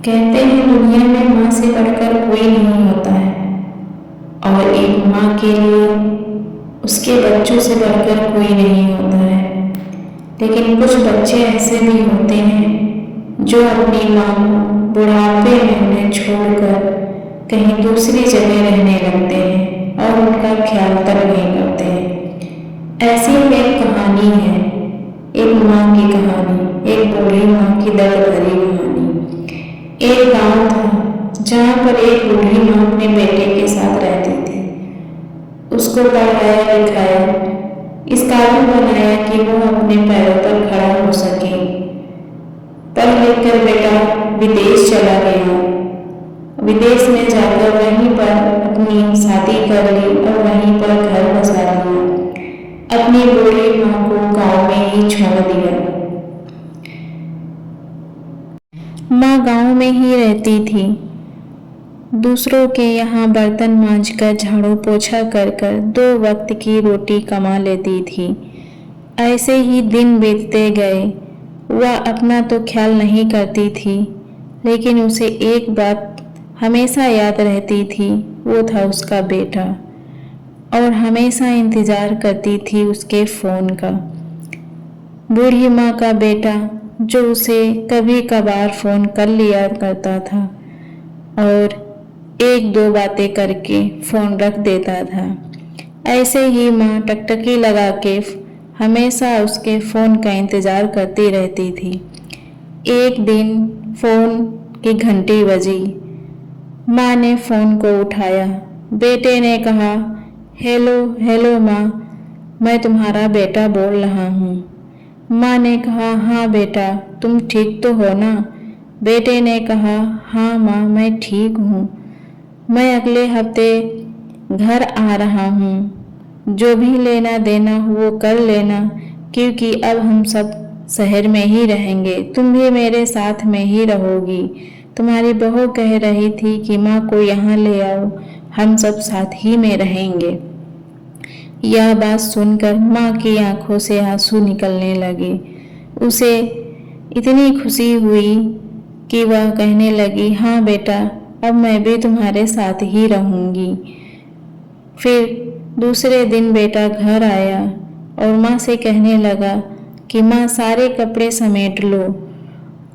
कहते हैं दुनिया में माँ से बढ़कर कोई नहीं होता है और एक माँ के लिए उसके बच्चों से बढ़कर कोई नहीं होता है। लेकिन कुछ बच्चे ऐसे भी होते हैं जो अपनी माँ को बुढ़ापे में उन्हें छोड़कर कहीं दूसरी जगह रहने लगते हैं और उनका ख्याल तक नहीं करते हैं। ऐसी एक कहानी है, एक माँ की कहानी, एक बूढ़ी माँ की दर्द भरी कहानी। एक गांव था जहाँ पर एक बूढ़ी माँ अपने बेटे के साथ रहती थी। उसको पढ़ाया लिखाया, इस काबिल बनाया कि वो अपने पैरों पर खड़ा हो सके। पढ़ लिख कर बेटा विदेश चला गया। विदेश में जाकर वहीं पर अपनी शादी कर ली और वहीं पर घर बसा लिया। अपनी बूढ़ी माँ को गांव में ही छोड़ दिया। माँ गांव में ही रहती थी। दूसरों के यहाँ बर्तन मांजकर झाड़ू पोछा कर कर 2 वक्त की रोटी कमा लेती थी। ऐसे ही दिन बीतते गए। वह अपना तो ख्याल नहीं करती थी, लेकिन उसे एक बात हमेशा याद रहती थी, वो था उसका बेटा, और हमेशा इंतज़ार करती थी उसके फ़ोन का। बूढ़ी माँ का बेटा जो उसे कभी कभार फ़ोन कर लिया करता था और 1-2 बातें करके फ़ोन रख देता था। ऐसे ही माँ टकटकी लगा के हमेशा उसके फ़ोन का इंतज़ार करती रहती थी। एक दिन फ़ोन की घंटी बजी। माँ ने फ़ोन को उठाया। बेटे ने कहा, हेलो हेलो माँ, मैं तुम्हारा बेटा बोल रहा हूँ। माँ ने कहा, हाँ बेटा, तुम ठीक तो हो ना? बेटे ने कहा, हाँ माँ, मैं ठीक हूँ। मैं अगले हफ्ते घर आ रहा हूँ। जो भी लेना देना हो वो कर लेना, क्योंकि अब हम सब शहर में ही रहेंगे। तुम भी मेरे साथ में ही रहोगी। तुम्हारी बहू कह रही थी कि माँ को यहाँ ले आओ, हम सब साथ ही में रहेंगे। यह बात सुनकर माँ की आंखों से आंसू निकलने लगे। उसे इतनी खुशी हुई कि वह कहने लगी, हाँ बेटा, अब मैं भी तुम्हारे साथ ही रहूँगी। फिर दूसरे दिन बेटा घर आया और माँ से कहने लगा कि माँ सारे कपड़े समेट लो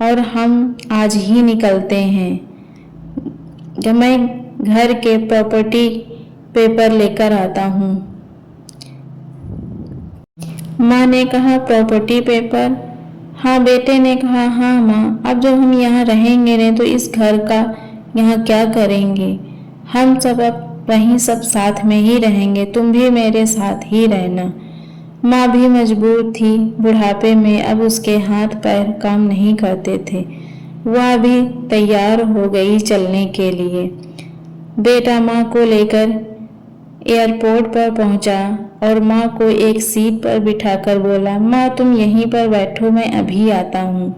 और हम आज ही निकलते हैं। जब मैं घर के प्रॉपर्टी पेपर लेकर आता हूँ। माँ ने कहा, प्रॉपर्टी पेपर? हाँ बेटे ने कहा, हाँ माँ, अब जब हम यहाँ रहेंगे नहीं तो इस घर का यहाँ क्या करेंगे? हम सब अब वहीं सब साथ में ही रहेंगे, तुम भी मेरे साथ ही रहना। माँ भी मजबूर थी, बुढ़ापे में अब उसके हाथ पैर काम नहीं करते थे। वह भी तैयार हो गई चलने के लिए। बेटा माँ को लेकर एयरपोर्ट पर पहुंचा और माँ को एक सीट पर बिठाकर बोला, माँ तुम यहीं पर बैठो, मैं अभी आता हूँ।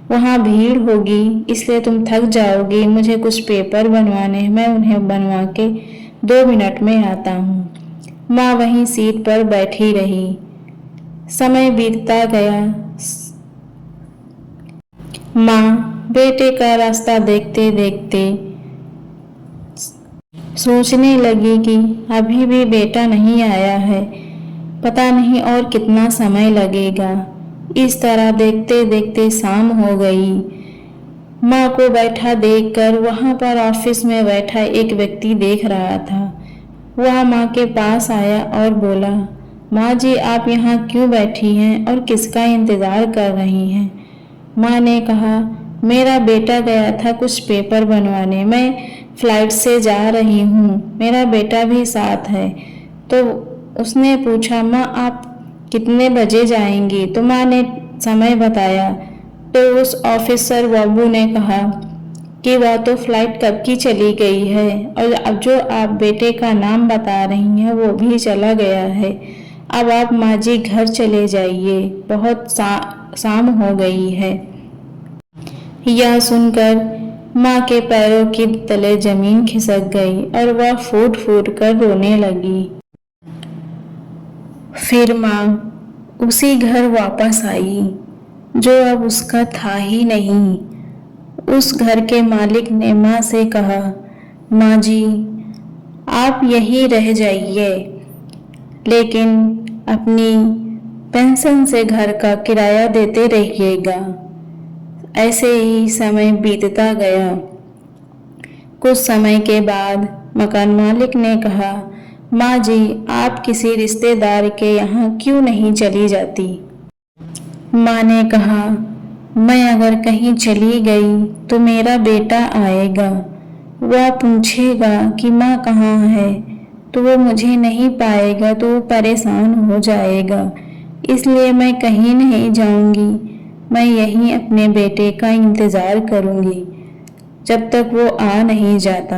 वहाँ भीड़ होगी इसलिए तुम थक जाओगी, मुझे कुछ पेपर बनवाने हैं, मैं उन्हें बनवा के 2 मिनट में आता हूँ। माँ वहीं सीट पर बैठी रही। समय बीतता गया। माँ बेटे का रास्ता देखते देखते सोचने लगी कि अभी भी बेटा नहीं आया है, पता नहीं और कितना समय लगेगा। इस तरह देखते देखते शाम हो गई। माँ को बैठा देखकर वहाँ पर ऑफिस में बैठा एक व्यक्ति देख रहा था। वह माँ के पास आया और बोला, माँ जी आप यहाँ क्यों बैठी हैं और किसका इंतज़ार कर रही हैं? माँ ने कहा, मेरा बेटा गया था कुछ पेपर बनवाने, मैं फ्लाइट से जा रही हूँ, मेरा बेटा भी साथ है। तो उसने पूछा, माँ आप कितने बजे जाएंगी? तो माँ ने समय बताया। तो उस ऑफिसर बाबू ने कहा कि वह तो फ्लाइट कब की चली गई है और अब जो आप बेटे का नाम बता रही हैं वो भी चला गया है। अब आप माँ जी घर चले जाइए, बहुत शाम हो गई है। यह सुनकर माँ के पैरों के तले जमीन खिसक गई और वह फूट फूट कर रोने लगी। फिर माँ उसी घर वापस आई जो अब उसका था ही नहीं। उस घर के मालिक ने माँ से कहा, माँ जी, आप यहीं रह जाइए, लेकिन अपनी पेंशन से घर का किराया देते रहिएगा। ऐसे ही समय बीतता गया। कुछ समय के बाद मकान मालिक ने कहा, माँ जी, आप किसी रिश्तेदार के यहाँ क्यों नहीं चली जाती? माँ ने कहा, मैं अगर कहीं चली गई तो मेरा बेटा आएगा। वह पूछेगा कि माँ कहाँ है, तो वो मुझे नहीं पाएगा तो वो परेशान हो जाएगा। इसलिए मैं कहीं नहीं जाऊंगी। मैं यहीं अपने बेटे का इंतज़ार करूंगी जब तक वो आ नहीं जाता।